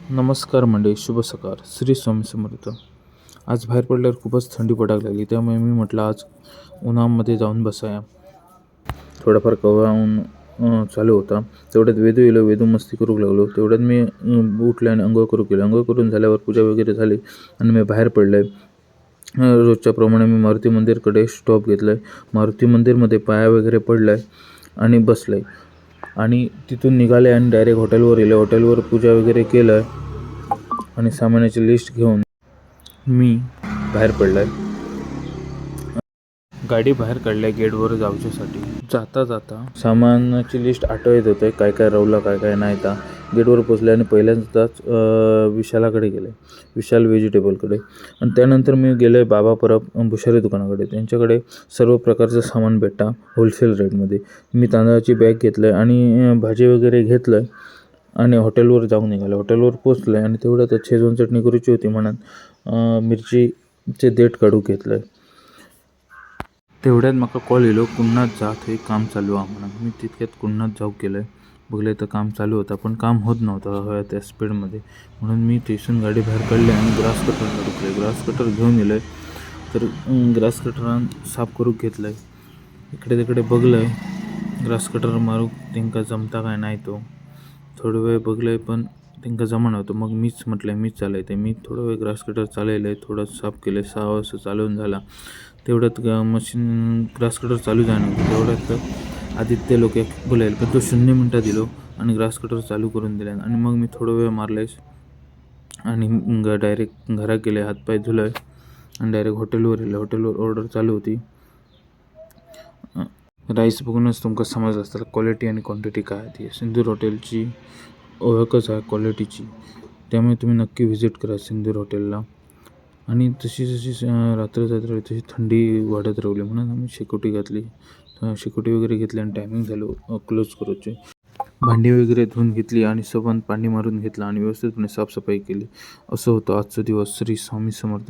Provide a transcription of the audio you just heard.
नमस्कार मंडळी, शुभ सकाळ. श्री स्वामी समर्थ. आज बाहेर पडल्यावर खूपच थंडी पडायला लागली, त्यामुळे मी म्हटलं आज उन्हामध्ये जाऊन बसाया. थोडाफार कव्हा ऊन चालू होता. तेवढ्यात वेदू येलो. वेदू मस्ती करू लागलो. तेवढ्यात मी उठले आणि अंघोळ करू केलं. अंघोळ करून झाल्यावर पूजा वगैरे झाली आणि मी बाहेर पडलं आहे. रोजच्याप्रमाणे मी मारुती मंदिरकडे स्टॉप घेतला आहे. मारुती मंदिरमध्ये पाया वगैरे पडला आहे आणि बसलं आहे आणि तिथून निघाले आणि डायरेक्ट हॉटेलवर गेले. हॉटेलवर पूजा वगैरे केलं आणि सामानाची लिस्ट घेऊन मी बाहेर पडला आहे. गाडी बाहेर काढल्या गेटवर जाऊच्यासाठी. जाता जाता सामानाची लिस्ट आठवत होते, काय काय रावलं काय काय नाही. तर गेटवर पोचले आणि पहिल्यांदाच विशालाकडे गेले, विशाल व्हेजिटेबलकडे. आणि त्यानंतर मी गेले बाबा परब भुशारी दुकानाकडे. त्यांच्याकडे सर्व प्रकारचं सामान भेटता होलसेल रेटमध्ये. मी तांदळाची बॅग घेतलं आहे आणि भाजी वगैरे घेतलं आहे आणि हॉटेलवर जाऊन निघाले. हॉटेलवर पोचलं आहे आणि तेवढ्यात शेजवान चटणी करूची होती म्हणून मिरचीचे देठ काढू घेतलं आहे. तेवढ्यात म्हाका कॉल येलो, कुन्नात जा, थंय काम चालू आहे म्हणून. मी तितक्यात कुन्नात जाऊ केलं आहे. बघले तर काम चालू होतं, पण काम होत नव्हतं त्या स्पीडमध्ये. म्हणून मी तिथून गाडी बाहेर काढली आणि ग्रास कटर अडकले. ग्रास कटर घेऊन गेलं आहे. तर ग्रास कटरान साफ करून घेतलं आहे. इकडे तिकडे बघलं आहे ग्रास कटर मारूक त्यांका जमता काय नाही. तो थोडं वेळ बघलं आहे पण त्यांका जमा नव्हतं. मग मीच म्हटलं मीच चालवते. मी थोडं वेळ ग्रास कटर चालवलं आहे, थोडं साफ केलं आहे. 6 वाजता चालवून झाला. तेवढ्यात मशीन ग्रास कटर चालू झालं नव्हतं. तेवढ्यात आदित्य लोक बोलायला, पण तो 0 मिनटं दिलो आणि ग्रास कटर चालू करून दिला. आणि मग मी थोडं वेळ मारले आणि डायरेक्ट घरात गेले, हातपाय धुले आणि डायरेक्ट हॉटेलवर गेले. हॉटेलवर ऑर्डर चालू होती. राईस बघूनच तुमका समज असतं क्वालिटी आणि क्वांटिटी काय आहे. ती सिंदूर हॉटेलची ओळखच आहे क्वालिटीची, त्यामुळे तुम्ही नक्की व्हिजिट करा सिंदूर हॉटेलला. आणि जशी जशी रात्र जात राहिली तशी थंडी वाढत राहिली, म्हणून आम्ही शेकोटी घातली. शेकोटी वगैरे घेतली आणि टायमिंग झालं क्लोज करूचे. भांडी वगैरे धुवून घेतली आणि सोबत पाणी मारून घेतलं आणि व्यवस्थितपणे साफसफाई केली. असं होतं आजचा दिवस. श्री स्वामी समर्थ.